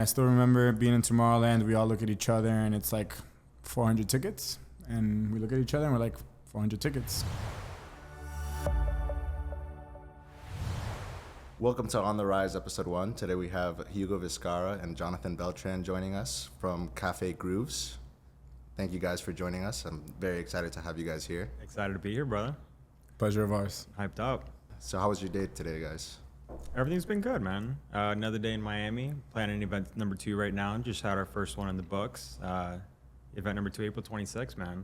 I still remember being in Tomorrowland. We all look at each other and it's like 400 tickets. And we look at each other and we're like, 400 tickets. Welcome to On the Rise, Episode 1. Today we have Hugo Vizcarra and Jonathan Beltran joining us from Café Grooves. Thank you guys for joining us. I'm very excited to have you guys here. Excited to be here, brother. Pleasure of ours. Hyped up. So how was your day today, guys? Everything's been good, man. Another day in Miami. Planning event number 2 right now. Just had our first one in the books. Event number 2, April 26th, man.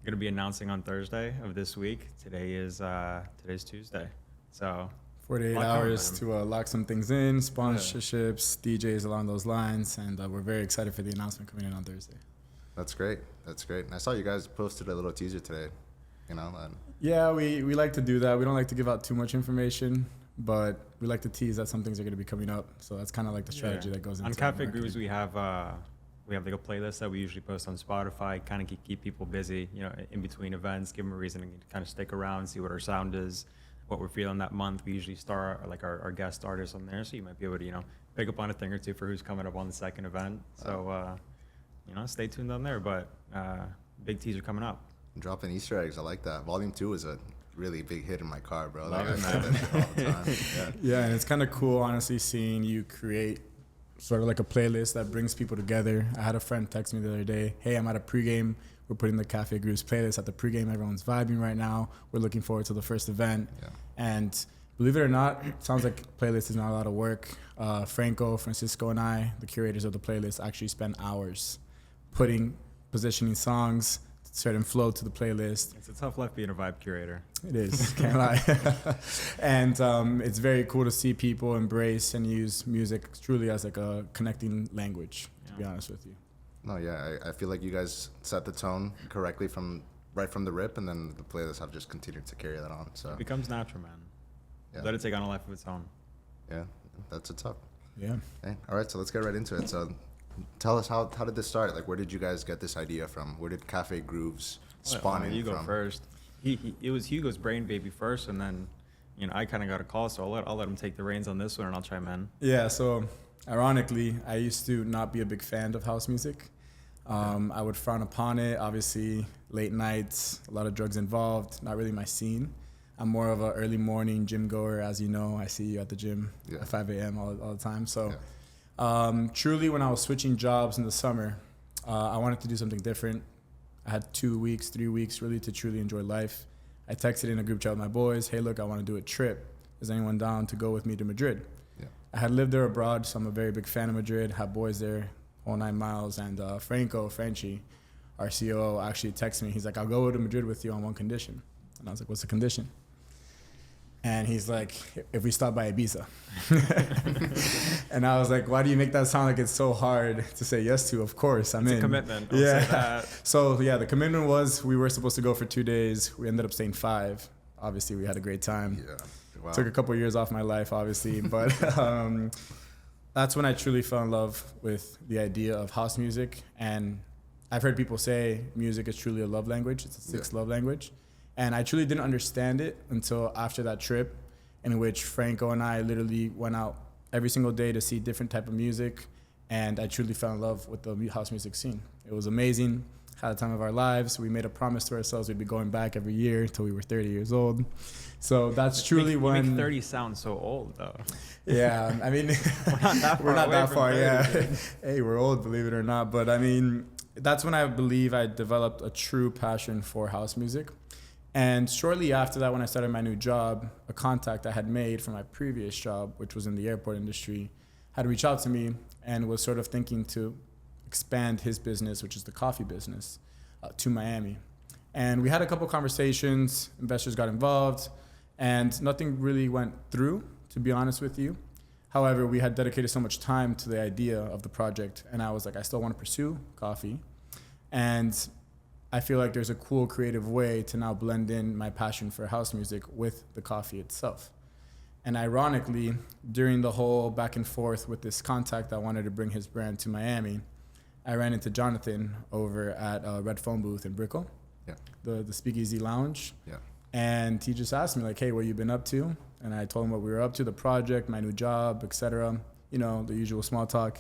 Going to be announcing on Thursday of this week. Today's Tuesday. So 48 hours to lock some things in, sponsorships, DJs along those lines, and we're very excited for the announcement coming in on Thursday. That's great. That's great. And I saw you guys posted a little teaser today, you know. And yeah, we like to do that. We don't like to give out too much information, but we like to tease that some things are going to be coming up. So that's kind of like the strategy that goes into on Café Grooves. We have like a playlist that we usually post on Spotify, kind of keep people busy, you know, in between events, give them a reason to kind of stick around, see what our sound is, what we're feeling that month. We usually start like our guest artists on there, so you might be able to, you know, pick up on a thing or two for who's coming up on the second event. So, you know, stay tuned on there, but big teaser coming up. Dropping Easter eggs, I like that. Volume 2 is a really big hit in my car, bro. Love Like, it, I say that shit all the time. Yeah, and it's kind of cool, honestly, seeing you create sort of like a playlist that brings people together. I had a friend text me the other day, hey, I'm at a pregame. We're putting the Café Grooves playlist at the pregame. Everyone's vibing right now. We're looking forward to the first event. Yeah. And believe it or not, it sounds like playlist is not a lot of work. Francisco, and I, the curators of the playlist, actually spend hours positioning songs, certain flow to the playlist. It's a tough life being a vibe curator. It is, can't lie. And it's very cool to see people embrace and use music truly as like a connecting language, to be honest with you. No, yeah, I feel like you guys set the tone correctly right from the rip, and then the playlists have just continued to carry that on. So it becomes natural, man. Yeah. Let it take on a life of its own. Yeah, that's what's up. Yeah. Okay. All right, so let's get right into it. So tell us, how did this start? Like, where did you guys get this idea from? Where did Café Grooves spawn in from? You go first. It was Hugo's brain baby first, and then, you know, I kind of got a call, so I'll let him take the reins on this one, and I'll chime in. Yeah, so ironically, I used to not be a big fan of house music. I would frown upon it. Obviously, late nights, a lot of drugs involved, not really my scene. I'm more of an early morning gym goer, as you know. I see you at the gym at 5 a.m. all the time. So truly, when I was switching jobs in the summer, I wanted to do something different. I had 2 weeks, 3 weeks really to truly enjoy life. I texted in a group chat with my boys, hey, look, I want to do a trip. Is anyone down to go with me to Madrid? Yeah. I had lived there abroad, so I'm a very big fan of Madrid, have boys there, whole 9 miles. And Frenchie, our COO, actually texted me. He's like, I'll go to Madrid with you on one condition. And I was like, what's the condition? And he's like, if we stop by Ibiza. And I was like, why do you make that sound like it's so hard to say yes to? Of course, I'm in. It's a commitment. Yeah. Say that. So yeah, the commitment was we were supposed to go for 2 days. We ended up staying 5. Obviously, we had a great time. Yeah. Wow. Took a couple of years off my life, obviously. But that's when I truly fell in love with the idea of house music. And I've heard people say music is truly a love language. It's a sixth love language. And I truly didn't understand it until after that trip, in which Franco and I literally went out every single day to see different type of music. And I truly fell in love with the house music scene. It was amazing. Had the time of our lives. We made a promise to ourselves we'd be going back every year until we were 30 years old. So that's truly when... You make 30 sound so old, though. Yeah, I mean... we're not that far, yeah. Hey, we're old, believe it or not. But I mean, that's when I believe I developed a true passion for house music. And shortly after that, when I started my new job, a contact I had made from my previous job, which was in the airport industry, had reached out to me and was sort of thinking to expand his business, which is the coffee business, to Miami. And we had a couple conversations, investors got involved, and nothing really went through, to be honest with you. However, we had dedicated so much time to the idea of the project, and I was like, I still want to pursue coffee. And I feel like there's a cool creative way to now blend in my passion for house music with the coffee itself. And ironically, during the whole back and forth with this contact that wanted to bring his brand to Miami, I ran into Jonathan over at Red Phone Booth in Brickell, the Speakeasy Lounge. Yeah. And he just asked me like, hey, what you been up to? And I told him what we were up to, the project, my new job, etc. You know, the usual small talk.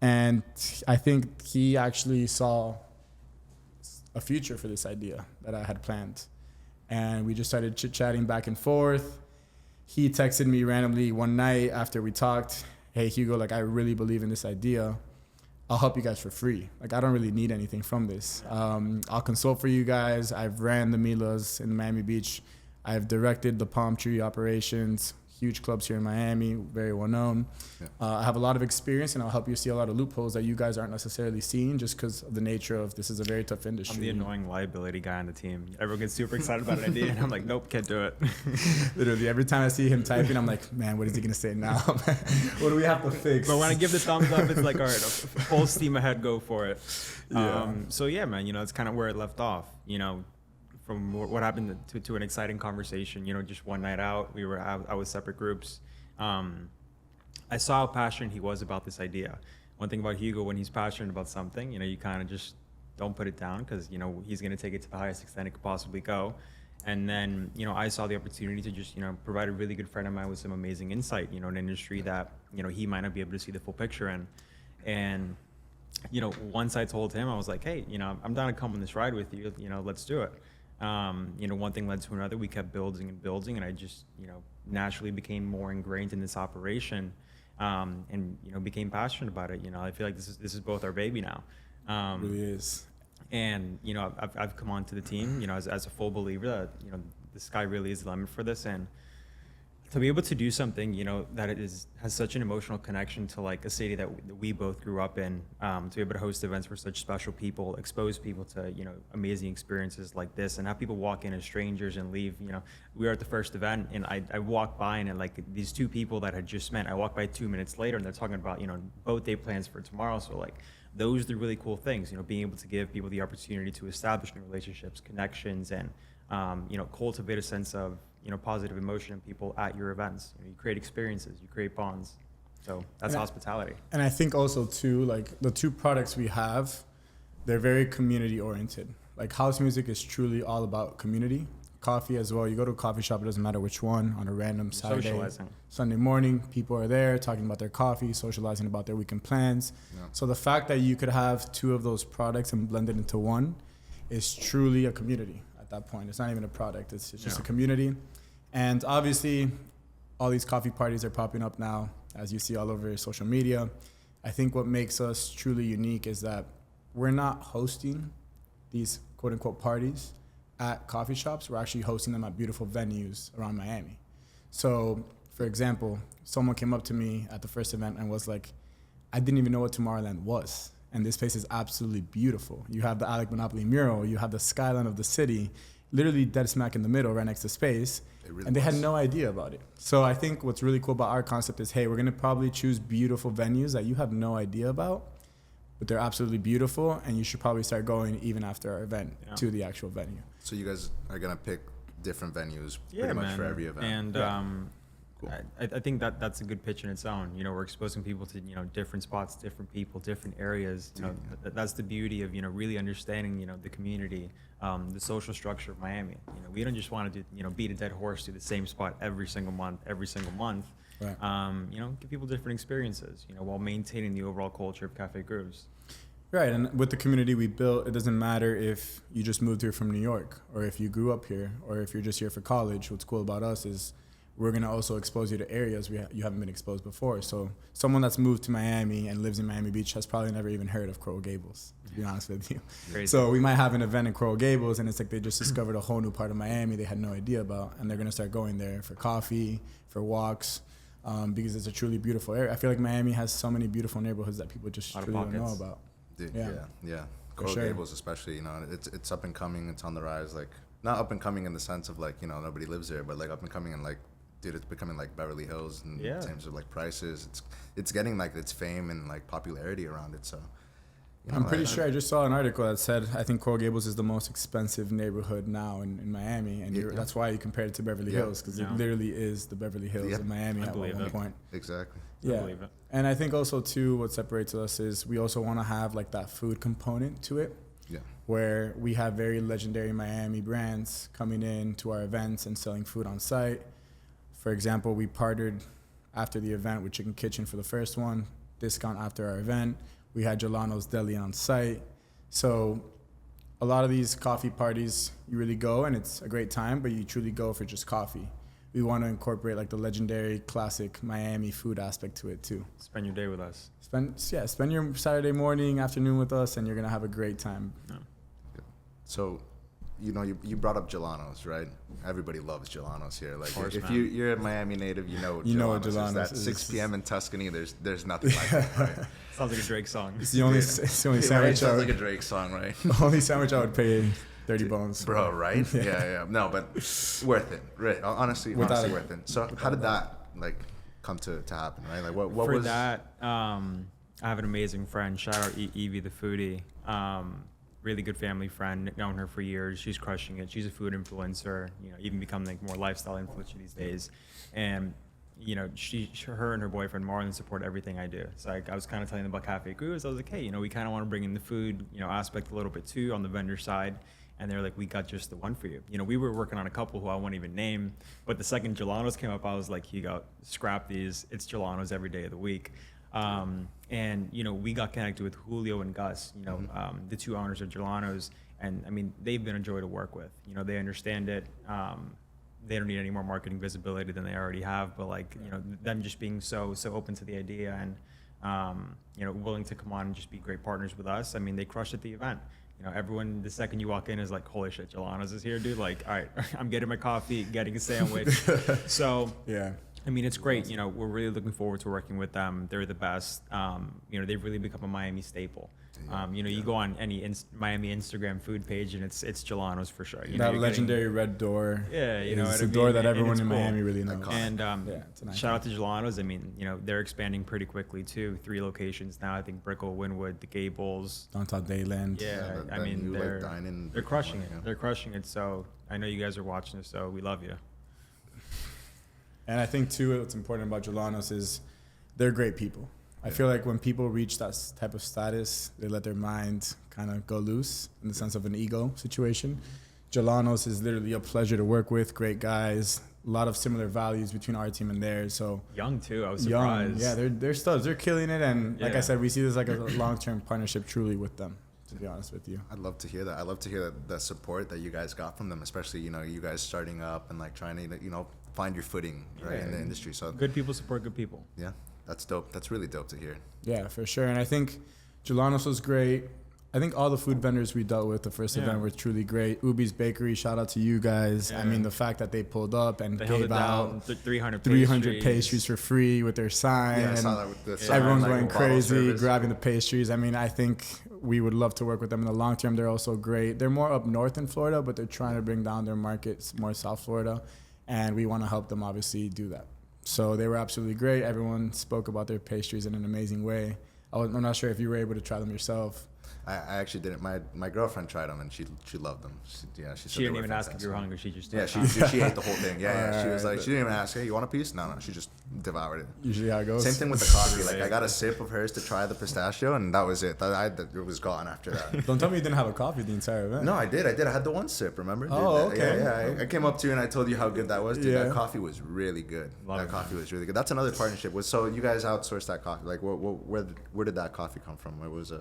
And I think he actually saw a future for this idea that I had planned. And we just started chit-chatting back and forth. He texted me randomly one night after we talked, hey, Hugo, like, I really believe in this idea. I'll help you guys for free. Like, I don't really need anything from this. I'll consult for you guys. I've ran the Milas in Miami Beach. I've directed the palm tree operations, huge clubs here in Miami, very well known. Yeah. I have a lot of experience, and I'll help you see a lot of loopholes that you guys aren't necessarily seeing just because of the nature of this is a very tough industry. I'm the annoying liability guy on the team. Everyone gets super excited about an idea, and I'm like, nope, can't do it. Literally, every time I see him typing, I'm like, man, what is he going to say now? What do we have to fix? But when I give the thumbs up, it's like, all right, full steam ahead, go for it. Yeah. So yeah, man, it's kind of where it left off, from what happened to an exciting conversation, just one night out, we were out with separate groups. I saw how passionate he was about this idea. One thing about Hugo, when he's passionate about something, you kind of just don't put it down because, he's going to take it to the highest extent it could possibly go. And then, I saw the opportunity to just, provide a really good friend of mine with some amazing insight, an industry that, he might not be able to see the full picture in. And, once I told him, I was like, hey, I'm down to come on this ride with you, let's do it. One thing led to another. We kept building and building, and I just, naturally became more ingrained in this operation, and became passionate about it. I feel like this is both our baby now. It really is. And I've come onto the team, as a full believer that the sky really is the limit for this, and to be able to do something that has such an emotional connection to like a city that we both grew up in, to be able to host events for such special people, expose people to amazing experiences like this, and have people walk in as strangers and leave. We were at the first event, and I walked by, and like these two people that had just met, I walked by 2 minutes later, and they're talking about boat day plans for tomorrow. So like those are the really cool things, being able to give people the opportunity to establish new relationships, connections, and cultivate a sense of positive emotion in people at your events. You create experiences, you create bonds. So that's hospitality. And I think also too, like the two products we have, they're very community oriented. Like house music is truly all about community. Coffee as well. You go to a coffee shop, it doesn't matter which one, on a random Saturday, Sunday morning, people are there talking about their coffee, socializing about their weekend plans. Yeah. So the fact that you could have two of those products and blend it into one is truly a community at that point. It's not even a product, it's just a community. And obviously, all these coffee parties are popping up now, as you see all over social media. I think what makes us truly unique is that we're not hosting these quote-unquote parties at coffee shops. We're actually hosting them at beautiful venues around Miami. So, for example, someone came up to me at the first event and was like, I didn't even know what Tomorrowland was. And this place is absolutely beautiful. You have the Alec Monopoly mural, you have the skyline of the city, literally dead smack in the middle, right next to space. And they had no idea about it. So I think what's really cool about our concept is, hey, we're gonna probably choose beautiful venues that you have no idea about, but they're absolutely beautiful, and you should probably start going even after our event to the actual venue. So you guys are gonna pick different venues pretty much for every event. And cool. I think that's a good pitch in its own. We're exposing people to different spots, different people, different areas. That's the beauty of really understanding the community, the social structure of Miami. We don't just want to do beat a dead horse to the same spot every single month. Right. Give people different experiences. While maintaining the overall culture of Cafe Grooves. Right, and with the community we built, it doesn't matter if you just moved here from New York, or if you grew up here, or if you're just here for college. What's cool about us is we're going to also expose you to areas you haven't been exposed before. So someone that's moved to Miami and lives in Miami Beach has probably never even heard of Coral Gables, to be honest with you. Crazy. So we might have an event in Coral Gables, and it's like they just discovered a whole new part of Miami they had no idea about, and they're going to start going there for coffee, for walks, because it's a truly beautiful area. I feel like Miami has so many beautiful neighborhoods that people just truly don't know about. Dude, yeah. Coral Gables especially, it's up and coming, it's on the rise, like, not up and coming in the sense of like, nobody lives there, but like up and coming and like, dude, it's becoming like Beverly Hills in terms of like prices. It's getting like its fame and like popularity around it. So I'm pretty sure I just saw an article that said I think Coral Gables is the most expensive neighborhood now in Miami, and that's why you compare it to Beverly Hills, because it literally is the Beverly Hills of Miami at one point. Exactly. Yeah, and I think also too what separates us is we also want to have like that food component to it. Yeah. Where we have very legendary Miami brands coming in to our events and selling food on site. For example, we partnered after the event with Chicken Kitchen for the first one. discount after our event. We had Gelano's Deli on site. So a lot of these coffee parties, you really go and it's a great time, but you truly go for just coffee. We want to incorporate like the legendary classic Miami food aspect to it too. Spend your day with us. Spend your Saturday morning, afternoon with us, and you're going to have a great time. Yeah. So, you know, you brought up Gelano's, right? Everybody loves Gelano's here. Like, course, if man. you're a Miami native, you know what Gelano's is. At 6 p.m. in Tuscany, there's nothing like it, right? Sounds like a Drake song. It's the only sandwich Right? Sounds like a Drake song, right? The only sandwich I would pay 30 bones. Bro, right? Yeah. No, but worth it. Right. Honestly worth it. So how did that like come to happen, right? Like what For was that, I have an amazing friend. Shout out Evie the foodie. Really good family friend. Known her for years. She's crushing it. She's a food influencer. You know, even become like more lifestyle influencer these days. And you know, her and her boyfriend Marlon support everything I do. So like, I was kind of telling them about Café Brews. I was like, hey, you know, we kind of want to bring in the food, you know, aspect a little bit too on the vendor side. And they're like, we got just the one for you. You know, we were working on a couple who I won't even name, but the second Gelano's came up, I was like, scrap these. It's Gelano's every day of the week. And, you know, we got connected with Julio and Gus, you know, the two owners of Gelano's. And I mean, they've been a joy to work with. You know, they understand it. They don't need any more marketing visibility than they already have, but like, you know, them just being so open to the idea and, you know, willing to come on and just be great partners with us. I mean, they crushed at the event. You know, everyone, the second you walk in is like, holy shit, Gelano's is here, dude. Like, all right, I'm getting my coffee, getting a sandwich. So, yeah. I mean, it's great. You know, we're really looking forward to working with them. They're the best. You know, they've really become a Miami staple. You know, you go on any Miami Instagram food page and it's Gelano's for sure. You know, that legendary red door. Yeah, you know, it's a door that everyone in Miami really knows. And shout out to Gelano's. I mean, you know, they're expanding pretty quickly too. 3 locations now. I think Brickell, Wynwood, the Gables, downtown Dayland. Yeah, I mean, they're crushing it. They're crushing it. So I know you guys are watching this, so we love you. And I think too, what's important about Gelano's is they're great people. I feel like when people reach that type of status, they let their mind kind of go loose in the sense of an ego situation. Gelano's is literally a pleasure to work with. Great guys, a lot of similar values between our team and theirs. So young too, I was surprised. Yeah, they're studs. They're killing it, and like I said, we see this like a long-term partnership truly with them. To be honest with you, I'd love to hear that. I'd love to hear the support that you guys got from them, especially, you know, you guys starting up and like trying to, you know, find your footing in the industry. So good people support good people. Yeah, that's dope. That's really dope to hear. Yeah, for sure. And I think Gelano's was great. I think all the food vendors we dealt with the first event were truly great. Ubi's Bakery, shout out to you guys. I mean, the fact that they pulled up and gave out 300 pastries for free with their sign. Yeah, I and saw that with the sign, everyone's like going crazy, grabbing the pastries. I mean, I think we would love to work with them in the long term. They're also great. They're more up north in Florida, but they're trying to bring down their markets more South Florida. And we want to help them obviously do that. So they were absolutely great. Everyone spoke about their pastries in an amazing way. I'm not sure if you were able to try them yourself. I actually didn't. My girlfriend tried them and she loved them. She didn't even ask if you were hungry. She just she ate the whole thing. Yeah. She was like, she didn't even ask, hey, you want a piece? No, she just devoured it. Usually how it goes. Same thing with the coffee. Like I got a sip of hers to try the pistachio and that was it. It was gone after that. Don't tell me you didn't have a coffee the entire event. No, I did. I had the one sip. Remember? Okay. Yeah. I came up to you and I told you how good that was. Dude, that coffee was really good. Coffee was really good. That's another partnership. So you guys outsourced that coffee. Like, where did that coffee come from? It was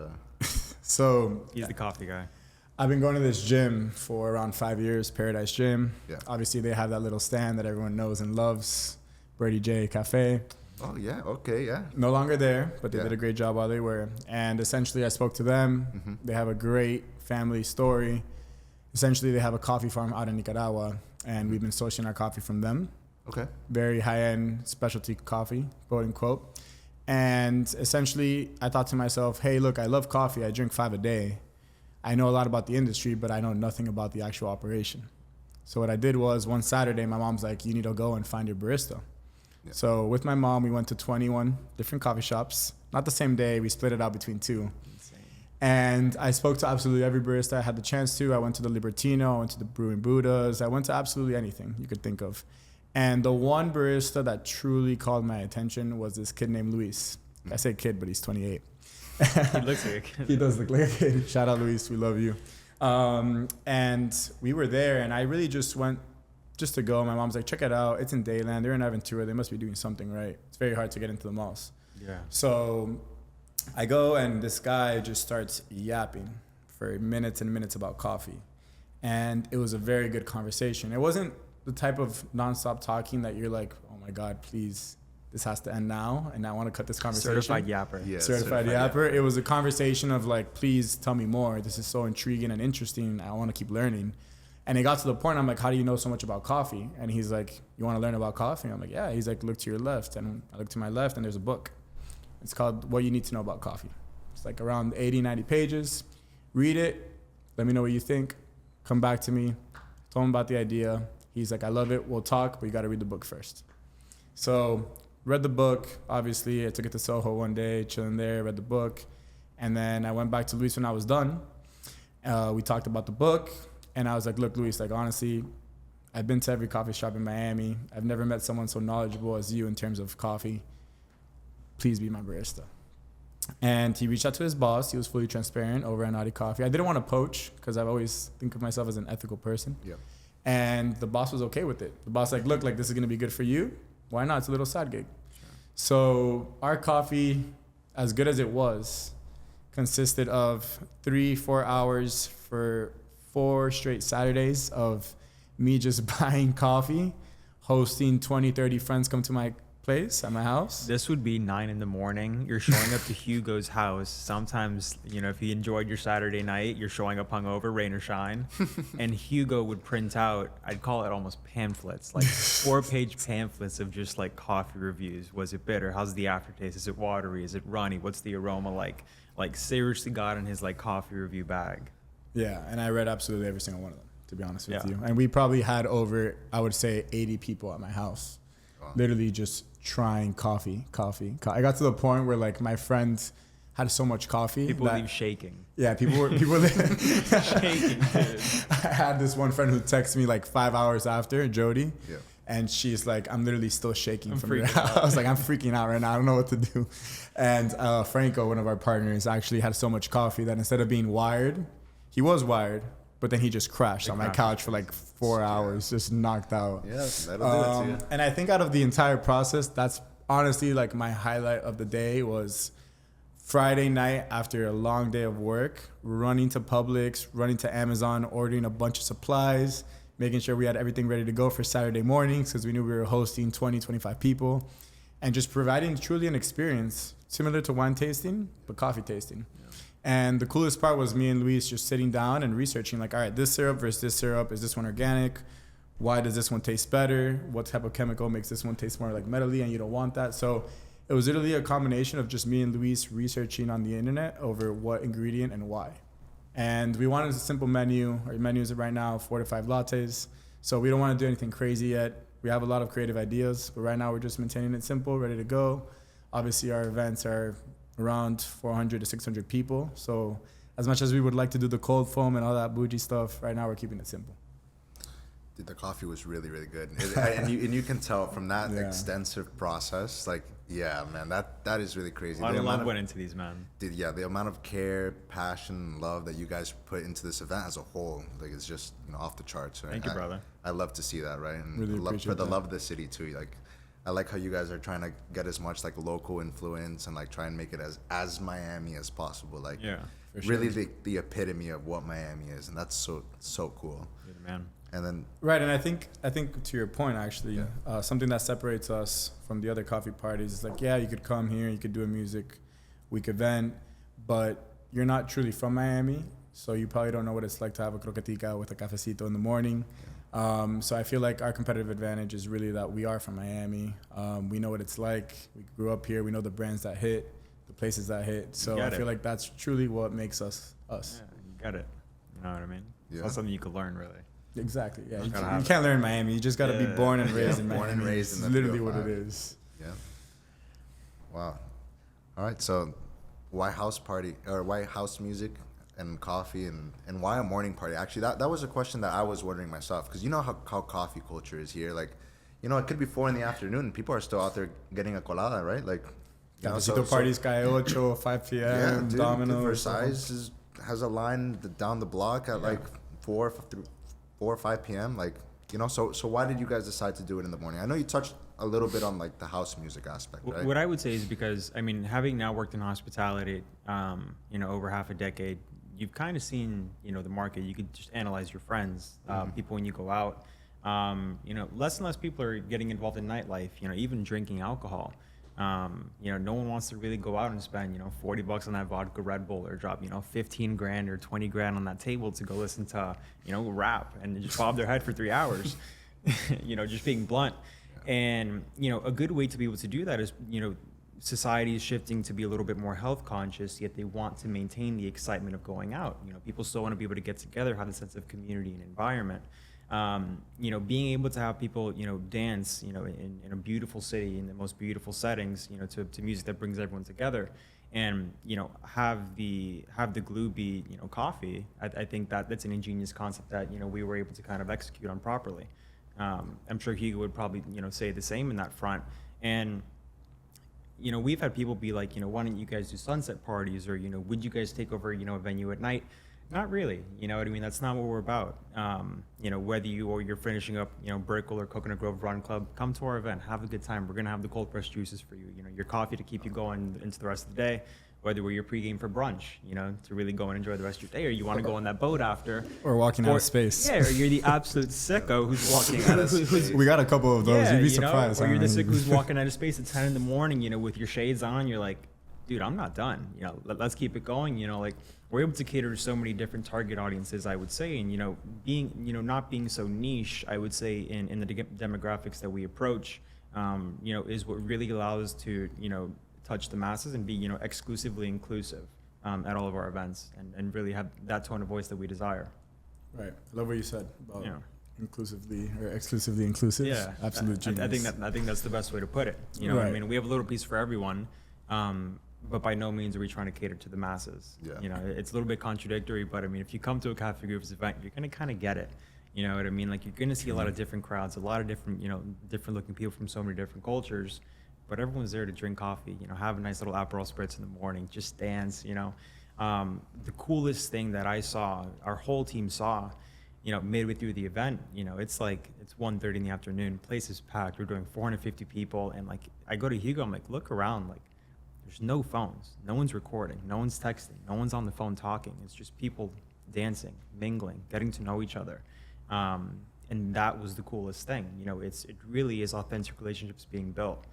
So he's the coffee guy. I've been going to this gym for around 5 years, Paradise Gym. Yeah. Obviously, they have that little stand that everyone knows and loves, Brady J Café. Oh, yeah. Okay, yeah. No longer there, but they did a great job while they were. And essentially, I spoke to them. Mm-hmm. They have a great family story. Essentially, they have a coffee farm out in Nicaragua, and we've been sourcing our coffee from them. Okay. Very high-end specialty coffee, quote unquote. And essentially, I thought to myself, hey, look, I love coffee. I drink 5 a day. I know a lot about the industry, but I know nothing about the actual operation. So what I did was one Saturday, my mom's like, you need to go and find your barista. Yeah. So with my mom, we went to 21 different coffee shops. Not the same day. We split it out between 2. Insane. And I spoke to absolutely every barista I had the chance to. I went to the Libertino. I went to the Brewing Buddhas. I went to absolutely anything you could think of. And the one barista that truly called my attention was this kid named Luis. I say kid, but he's 28. He looks like a kid. He does look like a kid. Shout out, Luis. We love you. And we were there, and I really just went just to go. My mom's like, check it out. It's in Dayland. They're in Aventura. They must be doing something right. It's very hard to get into the malls. Yeah. So I go and this guy just starts yapping for minutes and minutes about coffee. And it was a very good conversation. It wasn't the type of nonstop talking that you're like, oh my God, please, this has to end now. And I want to cut this conversation. Certified yapper. Yeah, certified yapper. It was a conversation of like, please tell me more. This is so intriguing and interesting. I want to keep learning. And it got to the point, I'm like, how do you know so much about coffee? And he's like, you want to learn about coffee? I'm like, yeah. He's like, look to your left. And I look to my left and there's a book. It's called What You Need to Know About Coffee. It's like around 80, 90 pages. Read it. Let me know what you think. Come back to me. Told him about the idea. He's like, I love it. We'll talk, but you got to read the book first. So read the book. Obviously, I took it to Soho one day, chilling there, read the book. And then I went back to Luis when I was done. We talked about the book. And I was like, look, Luis, like, honestly, I've been to every coffee shop in Miami. I've never met someone so knowledgeable as you in terms of coffee. Please be my barista. And he reached out to his boss. He was fully transparent over at Naughty Coffee. I didn't want to poach because I always think of myself as an ethical person. Yeah. And the boss was okay with it. The boss like, look, like, this is going to be good for you. Why not? It's a little side gig. Sure. So our coffee, as good as it was, consisted of 3-4 hours for 4 straight Saturdays of me just buying coffee, hosting 20-30 friends come to my place at my house. This would be 9 a.m. You're showing up to Hugo's house. Sometimes, you know, if he enjoyed your Saturday night, you're showing up hungover, rain or shine. And Hugo would print out, I'd call it almost pamphlets, like 4-page pamphlets of just like coffee reviews. Was it bitter? How's the aftertaste? Is it watery? Is it runny? What's the aroma like? Like, seriously got in his like coffee review bag. Yeah, and I read absolutely every single one of them, to be honest with you. And we probably had over, I would say, 80 people at my house. Wow. Literally just trying coffee. I got to the point where like my friends had so much coffee. People leave shaking. Yeah, people were shaking, dude. I had this one friend who texted me like 5 hours after, Jody. Yeah. And she's like, I'm literally still shaking from your house. I was like, I'm freaking out right now. I don't know what to do. And Franco, one of our partners, actually had so much coffee that instead of being wired, he was wired, but then he just crashed on my couch for like 4 hours, just knocked out. Yeah, that'll do it to you. And I think out of the entire process, that's honestly like my highlight of the day was Friday night after a long day of work, running to Publix, running to Amazon, ordering a bunch of supplies, making sure we had everything ready to go for Saturday mornings because we knew we were hosting 20, 25 people, and just providing truly an experience similar to wine tasting, but coffee tasting. And the coolest part was me and Luis just sitting down and researching like, all right, this syrup versus this syrup, is this one organic? Why does this one taste better? What type of chemical makes this one taste more like metally and you don't want that? So it was literally a combination of just me and Luis researching on the internet over what ingredient and why. And we wanted a simple menu. Our menu is right now 4 to 5 lattes. So we don't want to do anything crazy yet. We have a lot of creative ideas, but right now we're just maintaining it simple, ready to go. Obviously our events are around 400 to 600 people. So as much as we would like to do the cold foam and all that bougie stuff, right now we're keeping it simple. Dude, the coffee was really, really good. And you can tell from that extensive process, like, yeah, man, that is really crazy. A lot of love went into these, man. Dude, yeah, the amount of care, passion, love that you guys put into this event as a whole, like, it's just, you know, off the charts. Right? Thank you, brother. I love to see that, right? And really for the love of the city, too. Like, I like how you guys are trying to get as much like local influence and like try and make it as Miami as possible. Like, really the epitome of what Miami is, and that's so cool. You're the man. And then right, and I think to your point actually, something that separates us from the other coffee parties is like, yeah, you could come here, you could do a music week event, but you're not truly from Miami, so you probably don't know what it's like to have a croquetica with a cafecito in the morning. So I feel like our competitive advantage is really that we are from Miami. We know what it's like. We grew up here. We know the brands that hit, the places that hit. So I feel like that's truly what makes us us. Yeah, you got it. You know what I mean? Yeah. That's something you could learn, really. Exactly. Yeah, you can't learn in Miami. You just got to be born and raised in Miami. Born and raised in the literally what it is. Yeah. Wow. All right. So, why house party or why house music and coffee and why a morning party? Actually, that was a question that I was wondering myself, because you know how coffee culture is here. Like, you know, it could be 4 p.m. and people are still out there getting a colada, right? Like, cafecito parties, calle 8, 5 p.m. Yeah, dude, Domino's. Versailles has a line down the block at like 4 or 5 p.m. Like, you know, so why did you guys decide to do it in the morning? I know you touched a little bit on like the house music aspect, right? What I would say is because, I mean, having now worked in hospitality, you know, over half a decade, you've kind of seen, you know, the market. You could just analyze your friends, people when you go out. You know, less and less people are getting involved in nightlife, you know, even drinking alcohol. You know, no one wants to really go out and spend, you know, $40 on that vodka Red Bull or drop, you know, 15 grand or 20 grand on that table to go listen to, you know, rap and just bob their head for 3 hours, you know, just being blunt. And, you know, a good way to be able to do that is, you know, society is shifting to be a little bit more health conscious, yet they want to maintain the excitement of going out. You know, people still want to be able to get together, have a sense of community and environment. You know, being able to have people, you know, dance, you know, in a beautiful city, in the most beautiful settings, you know, to music that brings everyone together, and, you know, have the glue be, you know, coffee. I think that's an ingenious concept that, you know, we were able to kind of execute on properly. I'm sure Hugo would probably, you know, say the same in that front. And, you know, we've had people be like, you know, why don't you guys do sunset parties, or, you know, would you guys take over, you know, a venue at night? Not really, you know what I mean? That's not what we're about. You know, whether you're finishing up, you know, Brickell or Coconut Grove Run Club, come to our event, have a good time. We're gonna have the cold pressed juices for you. You know, your coffee to keep you going into the rest of the day. Whether we're your pregame for brunch, you know, to really go and enjoy the rest of your day, or you want to go on that boat after, or walking out of space. Yeah, or you're the absolute sicko who's walking out of space. We got a couple of those. Yeah, You'd be surprised. Or you're the sicko who's walking out of space at 10 in the morning, you know, with your shades on. You're like, dude, I'm not done. You know, let's keep it going. You know, like, we're able to cater to so many different target audiences, I would say, and, you know, being, you know, not being so niche, I would say, in the demographics that we approach, you know, is what really allows us to, you know, touch the masses and be, you know, exclusively inclusive at all of our events, and really have that tone of voice that we desire. Right. I love what you said about, you know, inclusively or exclusively inclusive. Yeah, absolute genius. I think that's the best way to put it. You know, right. I mean, we have a little piece for everyone, but by no means are we trying to cater to the masses. Yeah. You know, it's a little bit contradictory, but I mean, if you come to a Café Grooves event, you're gonna kind of get it. You know what I mean? Like, you're gonna see a lot of different crowds, a lot of different, you know, different looking people from so many different cultures. But everyone's there to drink coffee, you know, have a nice little Aperol spritz in the morning, just dance, you know. The coolest thing that I saw, our whole team saw, you know, midway through the event, you know, it's 1:30 in the afternoon, place is packed, we're doing 450 people, and like, I go to Hugo, I'm like, look around, like, there's no phones, no one's recording, no one's texting, no one's on the phone talking, it's just people dancing, mingling, getting to know each other. And that was the coolest thing, you know, it really is authentic relationships being built.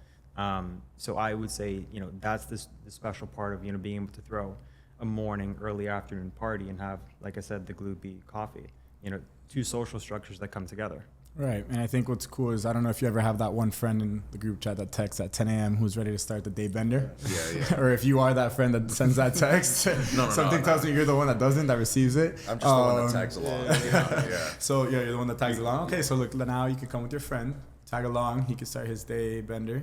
So I would say, you know, that's the special part of, you know, being able to throw a morning, early afternoon party and have, like I said, the glue be coffee, you know, two social structures that come together. Right. And I think what's cool is, I don't know if you ever have that one friend in the group chat that texts at 10 a.m. who's ready to start the day bender. Yeah. Or if you are that friend that sends that text, something tells me you're the one that doesn't, that receives it. I'm just the one that tags along. Yeah. So yeah, you're the one that tags along. Okay, so look, now you can come with your friend, tag along, he can start his day bender.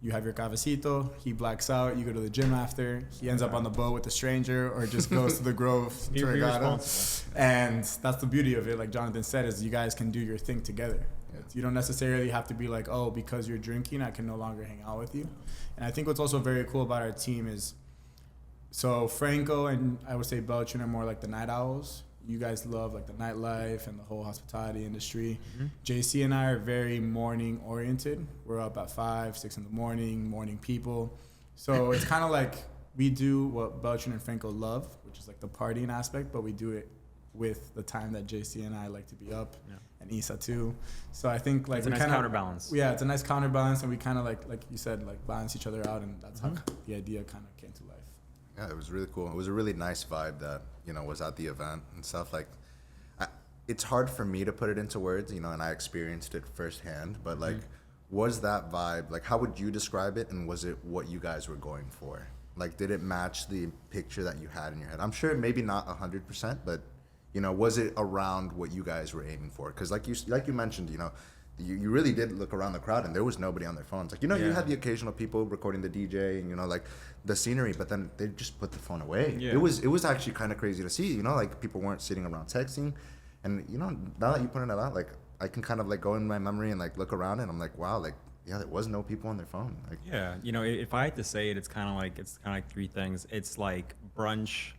You have your cafecito, he blacks out, you go to the gym after, he ends up on the boat with a stranger, or just goes to the Grove to Regatta. And that's the beauty of it, like Jonathan said, is you guys can do your thing together. Yeah. You don't necessarily have to be like, oh, because you're drinking, I can no longer hang out with you. And I think what's also very cool about our team is, so Franco and I would say Beltran are more like the night owls. You guys love like the nightlife and the whole hospitality industry. Mm-hmm. JC and I are very morning oriented. We're up at 5, 6 in the morning people. So it's kind of like we do what Beltran and Franco love, which is like the partying aspect, but we do it with the time that JC and I like to be up, and Isa too. So I think like it's a nice counterbalance. Yeah, it's a nice counterbalance, and we kind of like you said, like balance each other out, and that's how the idea kind of came to life. Yeah, it was really cool. It was a really nice vibe that, you know, was at the event and stuff. Like, it's hard for me to put it into words, you know, and I experienced it firsthand, but like, was that vibe, like, how would you describe it, and was it what you guys were going for? Like, did it match the picture that you had in your head? I'm sure maybe not 100%, but, you know, was it around what you guys were aiming for? Because like you mentioned, you know, you really did look around the crowd and there was nobody on their phones. Like, you know, you had the occasional people recording the DJ and, you know, like the scenery, but then they just put the phone away. Yeah. It was actually kind of crazy to see, you know, like people weren't sitting around texting. And, you know, now that you put it out, like I can kind of like go in my memory and like look around and I'm like, wow, like, yeah, there was no people on their phone. Like, yeah, you know, if I had to say it, it's kind of like three things. It's like brunch,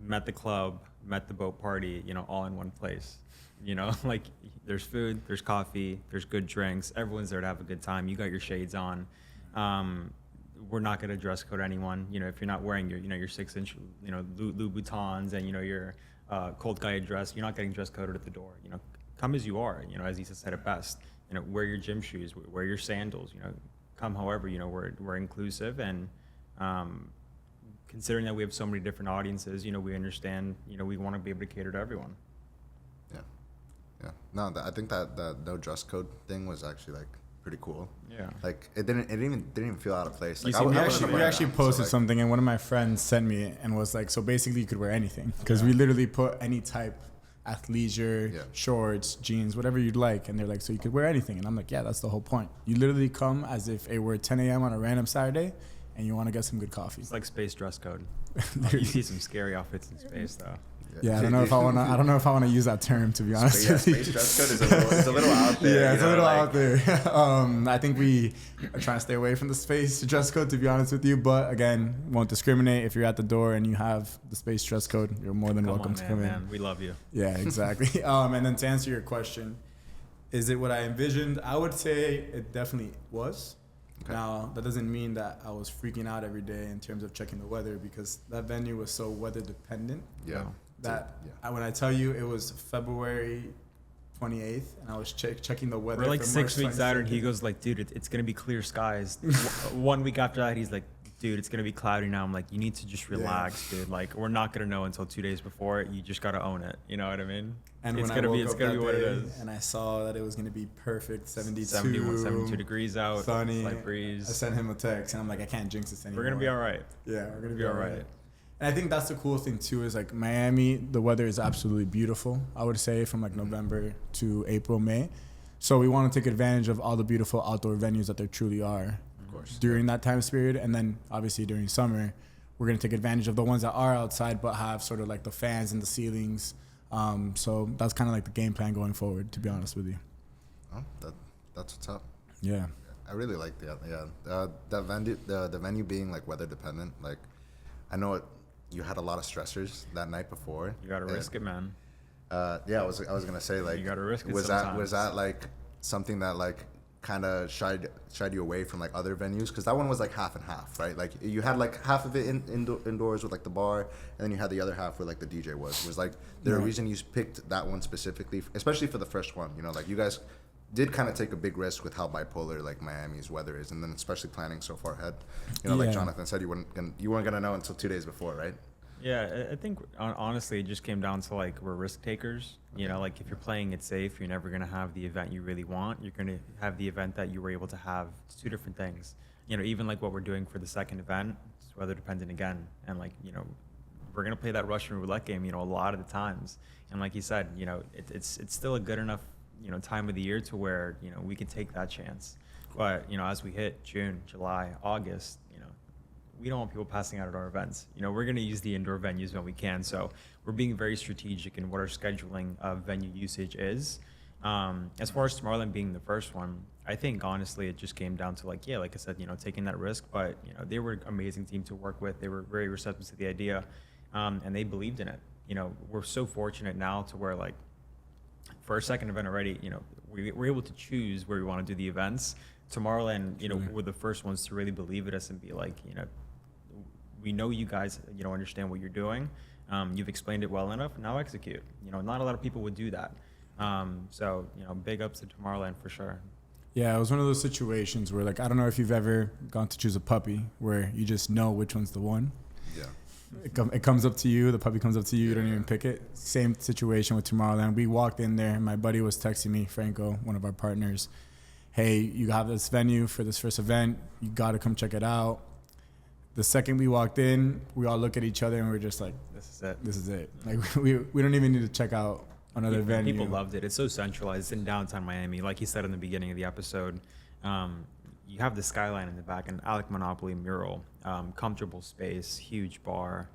met the club, Met the Boat Party, all in one place. Like there's food, there's coffee, there's good drinks. Everyone's there to have a good time. You got your shades on. We're not going to dress code anyone. If you're not wearing your, your 6-inch, Louboutins and, your cold guy dress, you're not getting dress coded at the door. Come as you are, as Issa said it best. Wear your gym shoes, wear your sandals, come however, we're inclusive. And considering that we have so many different audiences, we understand, we want to be able to cater to everyone. Yeah. No, I think that no dress code thing was actually like pretty cool. Yeah. Like it didn't even feel out of place. Like, we actually posted something, and one of my friends sent me it and was like, so basically you could wear anything, because we literally put any type, athleisure, shorts, jeans, whatever you'd like, and they're like, so you could wear anything. And I'm like, yeah, that's the whole point. You literally come as if it were 10 a.m. on a random Saturday and you want to get some good coffee. It's like space dress code. You see some scary outfits in space though. Yeah, I don't know if I want to use that term, to be honest. Space dress code is a little out there. Yeah, it's a little out there. I think we are trying to stay away from the space dress code, to be honest with you. But again, won't discriminate. If you're at the door and you have the space dress code, you're more than welcome to come in. We love you. Yeah, exactly. And then to answer your question, is it what I envisioned? I would say it definitely was. Okay. Now, that doesn't mean that I was freaking out every day in terms of checking the weather, because that venue was so weather dependent. Yeah. When I tell you it was February 28th and I was checking the weather. We're like 6 weeks out, and he goes like, dude, it's going to be clear skies. 1 week after that, he's like, dude, it's going to be cloudy now. I'm like, you need to just relax, dude. Like, we're not going to know until 2 days before. You just got to own it. You know what I mean? And it's going to be what it is. And I saw that it was going to be perfect, 72 degrees out, sunny, light breeze. I sent him a text and I'm like, I can't jinx this anymore. We're going to be all right. Yeah, we're going to be all right. And I think that's the cool thing too, is like Miami, the weather is absolutely beautiful, I would say, from like November to April, May. So we want to take advantage of all the beautiful outdoor venues that there truly are, of course, during that time period. And then obviously during summer, we're going to take advantage of the ones that are outside but have sort of like the fans in the ceilings. So that's kind of like the game plan going forward, to be honest with you. Oh, that's what's up. Yeah. I really like that. Yeah. The venue being like weather dependent, like I know you had a lot of stressors that night before. You gotta risk it, man. I was gonna say, like, you gotta risk it. Was that like something that like kind of shied you away from like other venues? Because that one was like half and half, right? Like you had like half of it indoors with like the bar, and then you had the other half where like the DJ was like there a reason you picked that one specifically, especially for the first one? Like you guys did kind of take a big risk with how bipolar like Miami's weather is, and then especially planning so far ahead. Like Jonathan said, you weren't gonna know until 2 days before, right? Yeah, I think honestly it just came down to like we're risk takers. Like if you're playing it safe, you're never gonna have the event you really want. You're gonna have the event that you were able to have. It's two different things. Even like what we're doing for the second event, it's weather dependent again, and like we're gonna play that Russian roulette game. A lot of the times, and like you said, it's still a good enough time of the year to where we can take that chance. But as we hit June, July, August, we don't want people passing out at our events. We're going to use the indoor venues when we can. So we're being very strategic in what our scheduling of venue usage is. As far as Tomorrowland being the first one, I think honestly it just came down to like I said, taking that risk. But they were an amazing team to work with. They were very receptive to the idea, and they believed in it. We're so fortunate now to where like for our second event already, we're able to choose where we want to do the events. Tomorrowland, we're the first ones to really believe in us and be like, we know you guys, understand what you're doing. You've explained it well enough. Now execute. Not a lot of people would do that. So, big ups to Tomorrowland for sure. Yeah, it was one of those situations where, like, I don't know if you've ever gone to choose a puppy where you just know which one's the one. Yeah. It comes up to you. The puppy comes up to you. You don't even pick it. Same situation with Tomorrowland. We walked in there, and my buddy was texting me, Franco, one of our partners, hey, you have this venue for this first event. You got to come check it out. The second we walked in, we all look at each other and we're just like, this is it. Like we don't even need to check out another venue. People loved it. It's so centralized in downtown Miami. Like you said in the beginning of the episode, you have the skyline in the back, an Alec Monopoly mural, comfortable space, huge bar.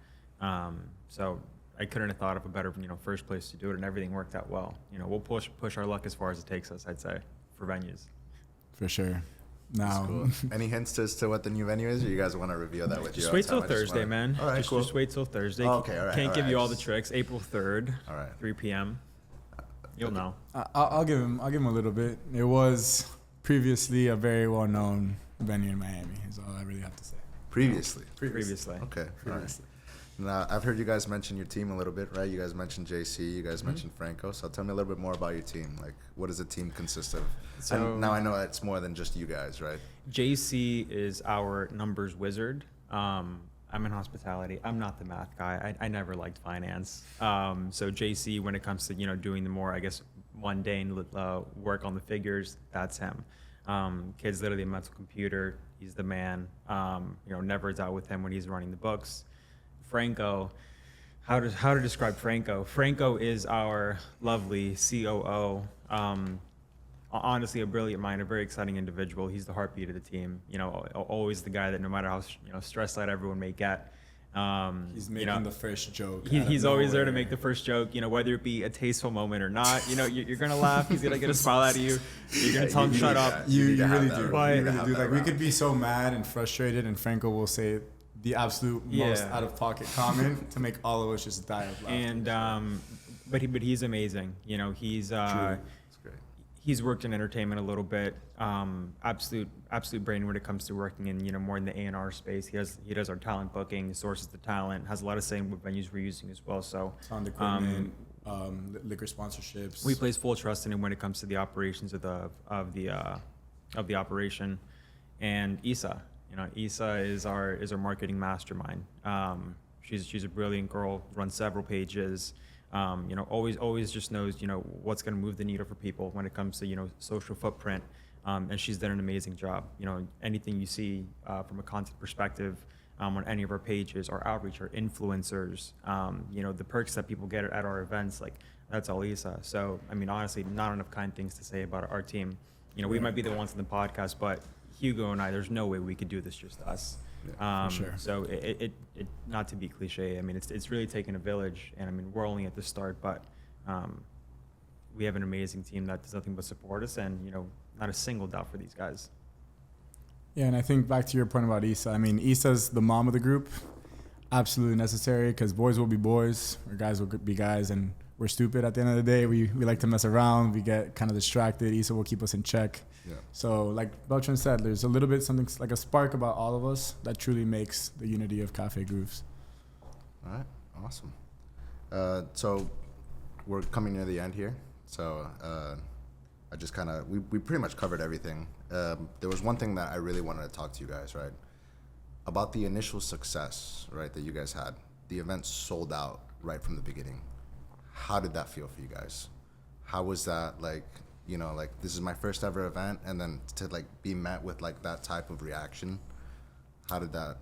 So I couldn't have thought of a better, first place to do it, and everything worked out well. We'll push our luck as far as it takes us, I'd say, for venues. For sure. now. Cool. Any hints as to what the new venue is, or you guys want to reveal that with you? Just wait till Thursday, man. All right, cool. Just wait till Thursday. Oh, okay, all right. Can't give you all the tricks. April 3rd, all right, 3 p.m. You'll know. I'll give him a little bit. It was previously a very well-known venue in Miami. Is all I really have to say. Previously. Okay. Previously. All right. Now, I've heard you guys mention your team a little bit, right? You guys mentioned JC, you guys mentioned Franco. So tell me a little bit more about your team. Like, what does the team consist of? So now I know it's more than just you guys, right? JC is our numbers wizard. I'm in hospitality. I'm not the math guy. I never liked finance. So JC, when it comes to, doing the more, I guess, mundane work on the figures, that's him. Kid's literally a mental computer. He's the man. Never out with him when he's running the books. Franco, how to describe Franco? Franco is our lovely COO. Honestly, a brilliant mind, a very exciting individual. He's the heartbeat of the team. Always the guy that no matter how stressed out everyone may get, he's making the first joke. He's always there to make the first joke. Whether it be a tasteful moment or not. You're gonna laugh. He's gonna get a smile out of you. You're gonna tell him shut up. You really do. Like we could be so mad and frustrated, and Franco will say the absolute most out of pocket comment to make all of us just die of laughter. And but he's amazing. He's worked in entertainment a little bit. Absolute brain when it comes to working in more in the A&R space. He does our talent booking, sources the talent, has a lot of say in what venues we're using as well. So sound equipment, liquor sponsorships. We place full trust in him when it comes to the operations of the operation. And Isa, Isa is our marketing mastermind. She's a brilliant girl, runs several pages. Always just knows, what's going to move the needle for people when it comes to, social footprint. And she's done an amazing job. Anything you see from a content perspective on any of our pages, our outreach, our influencers, the perks that people get at our events, like that's all Isa. So, honestly, not enough kind things to say about our team. We might be the ones in the podcast, but Hugo and I, there's no way we could do this just us. For sure. So it not to be cliche. It's really taken a village, and we're only at the start, but we have an amazing team that does nothing but support us, and not a single doubt for these guys. Yeah, and I think back to your point about Isa. Isa's the mom of the group, absolutely necessary because boys will be boys, or guys will be guys, and we're stupid at the end of the day. We like to mess around. We get kind of distracted. Isa will keep us in check. Yeah. So like Beltran said, there's a little bit something like a spark about all of us that truly makes the unity of Cafe Grooves. All right, awesome. So we're coming near the end here. So I just kind of, we pretty much covered everything. There was one thing that I really wanted to talk to you guys, right? About the initial success, right, that you guys had. The event sold out right from the beginning. How did that feel for you guys? How was that like, this is my first ever event, and then to like be met with like that type of reaction? How did that?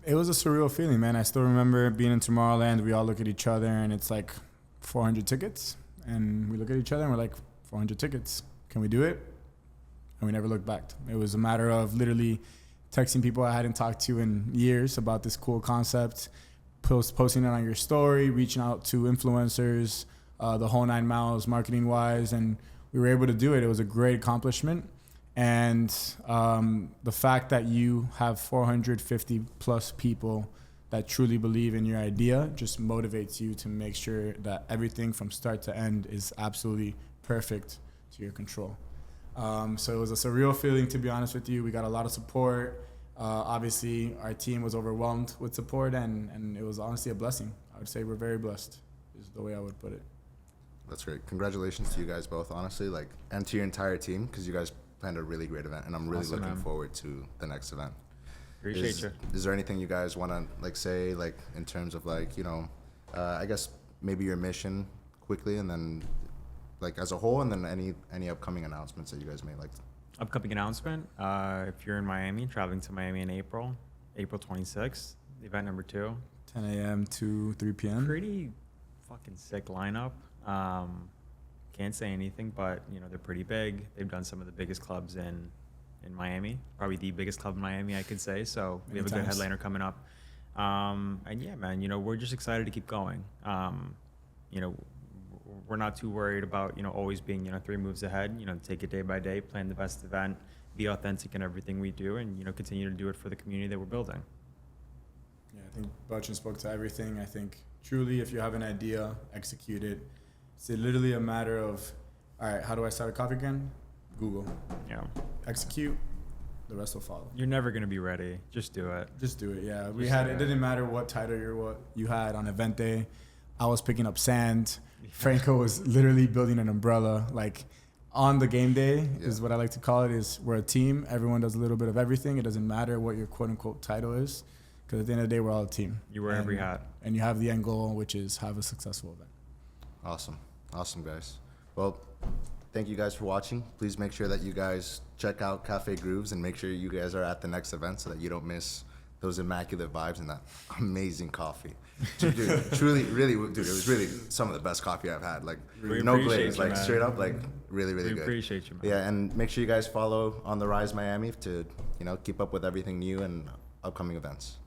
It was a surreal feeling, man. I still remember being in Tomorrowland. We all look at each other, and it's like 400 tickets. And we look at each other, and we're like, 400 tickets. Can we do it? And we never looked back. It was a matter of literally texting people I hadn't talked to in years about this cool concept, posting it on your story, reaching out to influencers, the whole 9 miles marketing-wise, and we were able to do it. It was a great accomplishment. And the fact that you have 450 plus people that truly believe in your idea just motivates you to make sure that everything from start to end is absolutely perfect to your control. So it was a surreal feeling, to be honest with you. We got a lot of support. Obviously, our team was overwhelmed with support, and it was honestly a blessing. I would say we're very blessed, is the way I would put it. That's great. Congratulations to you guys both, honestly, and to your entire team, because you guys planned a really great event, and I'm really looking forward to the next event. Appreciate you. Is there anything you guys want to say, in terms of I guess maybe your mission quickly, and then as a whole, and then any upcoming announcements that you guys may like? Upcoming announcement, if you're in Miami, traveling to Miami in April 26th, event number 2. 10 a.m. to 3 p.m. Pretty fucking sick lineup. Can't say anything, but they're pretty big. They've done some of the biggest clubs in Miami, probably the biggest club in Miami, I could say. So we have a good headliner coming up. And yeah, man, we're just excited to keep going. We're not too worried about always being 3 moves ahead. Take it day by day, plan the best event, be authentic in everything we do, and continue to do it for the community that we're building. Yeah, I think Bachin spoke to everything. I think truly, if you have an idea, execute it. It's literally a matter of, all right, how do I start a coffee can? Google. Yeah. Execute. The rest will follow. You're never going to be ready. Just do it. Just do it. Yeah. It didn't matter what title you had on event day. I was picking up sand. Franco was literally building an umbrella. Like on the game day is what I like to call it, is we're a team. Everyone does a little bit of everything. It doesn't matter what your quote unquote title is, because at the end of the day, we're all a team. You wear every hat. And you have the end goal, which is have a successful event. Awesome, guys. Well, thank you guys for watching. Please make sure that you guys check out Cafe Grooves and make sure you guys are at the next event so that you don't miss those immaculate vibes and that amazing coffee. Dude, truly, really, dude, it was really some of the best coffee I've had. Like, no glaze, like straight up, like really, really good. We appreciate you, man. Yeah, and make sure you guys follow On the Rise Miami to, keep up with everything new and upcoming events.